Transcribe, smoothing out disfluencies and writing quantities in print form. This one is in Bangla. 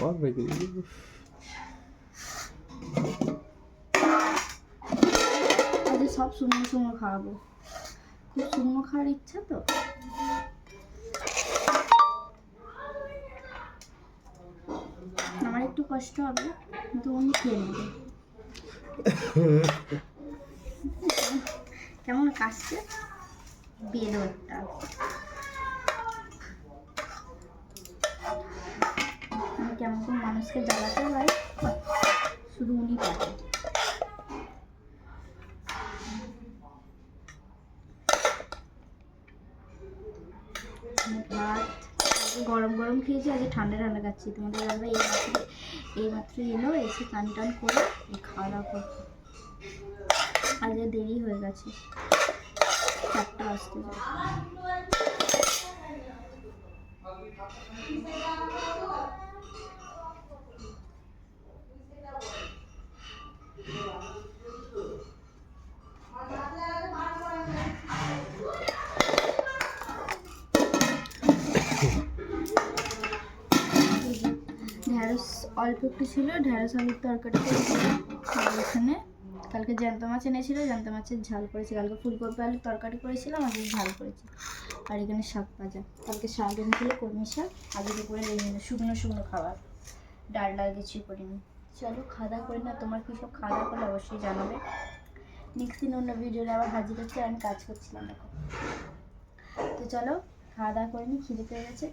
আবার রেখে দিবি। আজ সব শুকনো শুকনো খাওয়াবো, খুব শুকনো খাওয়ার ইচ্ছা তো। আমার একটু কষ্ট হবে কিন্তু উনি খেয়ে নেবে। কেমন কাশছে বেরো একটা। কেমন কোন মানুষকে জ্বালাতে হয় শুধু উনি পারে। ভাত গরম গরম খেয়েছি, আজ ঠান্ডা ঠান্ডা খাচ্ছি। তোমাদের দাদা এইমাত্র এলো, এসে টান টান করে খাওয়া দাওয়া করবো। আজ দেরি হয়ে গেছে, 4টা বাজতে যায়। ঢ্যাঁড়স অল্প একটু ছিল, ঢ্যাঁড়স আলুর তরকারি করেছিলাম। আর এখানে কালকে জ্যান্ত মাছ এনেছিল, জ্যান্ত মাছের ঝাল করেছি। কালকে ফুলকপি আলুর তরকারি করেছিলাম, আজকে ঝাল করেছি। আর এখানে শাক ভাজা, কালকে শাক এনেছিল কলমি শাক, আজকে দুপুরে শুকনো শুকনো খাবার, ডাল ডাল কিছুই করিনি। চলো খাওয়া দাওয়া করি না, তোমার কী সব খাওয়া দাওয়া করলে অবশ্যই জানাবে। নেক্সট দিন অন্য ভিডিওতে আবার হাজির হচ্ছে। আমি কাজ করছিলাম দেখো। তো চলো খাওয়া দাওয়া করে নি, খিদে পেয়ে গেছে।